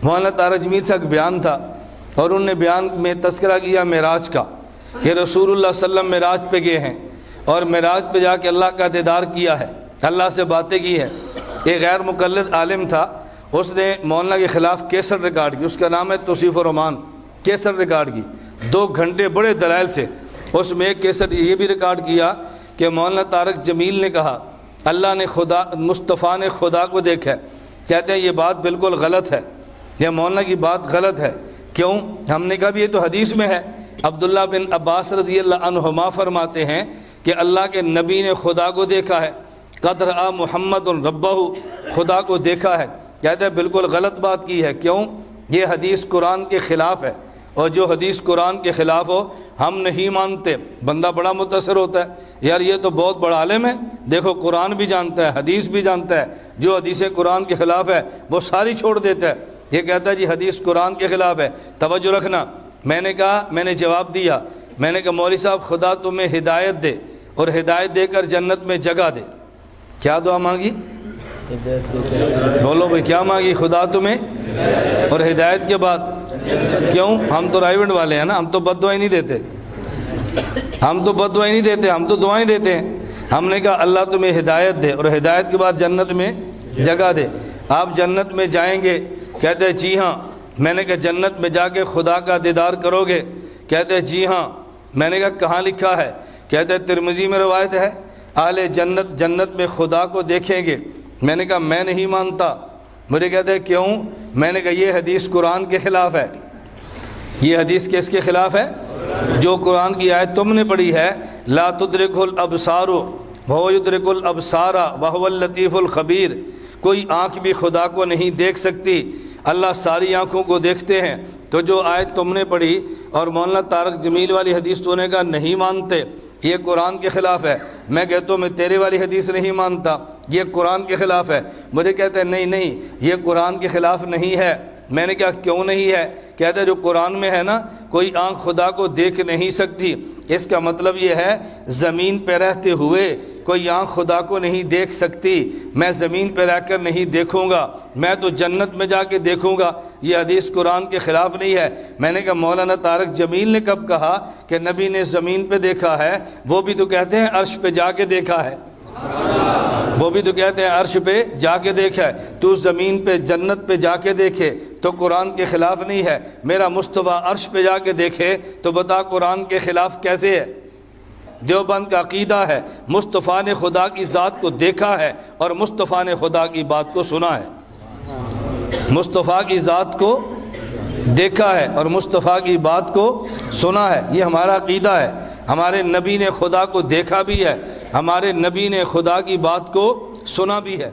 مولانا طارق جمیل سے ایک بیان تھا اور انہوں نے بیان میں تذکرہ کیا معراج کا کہ رسول اللہ صلی اللہ علیہ وسلم معراج پہ گئے ہیں اور معراج پہ جا کے اللہ کا دیدار کیا ہے، اللہ سے باتیں کی ہے۔ ایک غیر مقلد عالم تھا، اس نے مولانا کے خلاف کیسٹ ریکارڈ کی، اس کا نام ہے توصیف الرحمان، کیسٹ ریکارڈ کی 2 گھنٹے بڑے دلائل سے۔ اس میں ایک کیسٹ یہ بھی ریکارڈ کیا کہ مولانا طارق جمیل نے کہا اللہ نے مصطفیٰ نے خدا کو دیکھا ہے۔ کہتے ہیں یہ بات بالکل غلط ہے، یہ مولانا کی بات غلط ہے۔ کیوں؟ ہم نے کہا بھی یہ تو حدیث میں ہے، عبداللہ بن عباس رضی اللہ عنہما فرماتے ہیں کہ اللہ کے نبی نے خدا کو دیکھا ہے، قد رأى محمد ربہ، خدا کو دیکھا ہے۔ کہتے ہیں بالکل غلط بات کی ہے۔ کیوں؟ یہ حدیث قرآن کے خلاف ہے، اور جو حدیث قرآن کے خلاف ہو ہم نہیں مانتے۔ بندہ بڑا متاثر ہوتا ہے، یار یہ تو بہت بڑا عالم ہے، دیکھو قرآن بھی جانتا ہے، حدیث بھی جانتا ہے، جو حدیث قرآن کے خلاف ہے وہ ساری چھوڑ دیتا ہے۔ یہ کہتا ہے جی حدیث قرآن کے خلاف ہے۔ توجہ رکھنا، میں نے کہا، میں نے جواب دیا، میں نے کہا مولوی صاحب خدا تمہیں ہدایت دے اور ہدایت دے کر جنت میں جگہ دے۔ کیا دعا مانگی؟ بولو بھائی کیا مانگی؟ خدا تمہیں اور ہدایت کے بعد۔ کیوں؟ ہم تو رائیونٹ والے ہیں نا، ہم تو بد دعائیں نہیں دیتے، ہم تو بد دعائیں نہیں دیتے، ہم تو دعائیں دیتے ہیں۔ ہم نے کہا اللہ تمہیں ہدایت دے اور ہدایت کے بعد جنت میں جگہ دے۔ آپ جنت میں جائیں گے؟ کہتے ہیں جی ہاں۔ میں نے کہا جنت میں جا کے خدا کا دیدار کرو گے؟ کہتے ہیں جی ہاں۔ میں نے کہا کہاں لکھا ہے؟ کہتے ہیں ترمذی میں روایت ہے اہل جنت جنت میں خدا کو دیکھیں گے۔ میں نے کہا میں نہیں مانتا۔ مجھے کہتے ہیں کیوں؟ میں نے کہا یہ حدیث قرآن کے خلاف ہے۔ یہ حدیث کس کے خلاف ہے؟ جو قرآن کی آیت تم نے پڑھی ہے، لا تدرک الابصار وہو یدرک الابصار وہو اللطیف الخبیر، کوئی آنکھ بھی خدا کو نہیں دیکھ سکتی، اللہ ساری آنکھوں کو دیکھتے ہیں۔ تو جو آیت تم نے پڑھی اور مولانا طارق جمیل والی حدیث تو نے کہا نہیں مانتے، یہ قرآن کے خلاف ہے۔ میں کہتا ہوں میں تیرے والی حدیث نہیں مانتا، یہ قرآن کے خلاف ہے۔ مجھے کہتے ہیں نہیں نہیں یہ قرآن کے خلاف نہیں ہے۔ میں نے کہا کیوں نہیں ہے؟ کہتے ہیں جو قرآن میں ہے نا کوئی آنکھ خدا کو دیکھ نہیں سکتی، اس کا مطلب یہ ہے زمین پہ رہتے ہوئے کوئی آنکھ خدا کو نہیں دیکھ سکتی، میں زمین پہ رہ کر نہیں دیکھوں گا، میں تو جنت میں جا کے دیکھوں گا۔ یہ حدیث قرآن کے خلاف نہیں ہے۔ میں نے کہا مولانا طارق جمیل نے کب کہا کہ نبی نے زمین پہ دیکھا ہے؟ وہ بھی تو کہتے ہیں عرش پہ جا کے دیکھا ہے، وہ بھی تو کہتے ہیں عرش پہ جا کے دیکھا ہے۔ تو زمین پہ جنت پہ جا کے دیکھے تو قرآن کے خلاف نہیں ہے، میرا مصطفیٰ عرش پہ جا کے دیکھے تو بتا قرآن کے خلاف کیسے ہے؟ دیوبند کا عقیدہ ہے مصطفیٰ نے خدا کی ذات کو دیکھا ہے اور مصطفیٰ نے خدا کی بات کو سنا ہے۔ مصطفیٰ کی ذات کو دیکھا ہے اور مصطفیٰ کی بات کو سنا ہے، یہ ہمارا عقیدہ ہے۔ ہمارے نبی نے خدا کو دیکھا بھی ہے، ہمارے نبی نے خدا کی بات کو سنا بھی ہے۔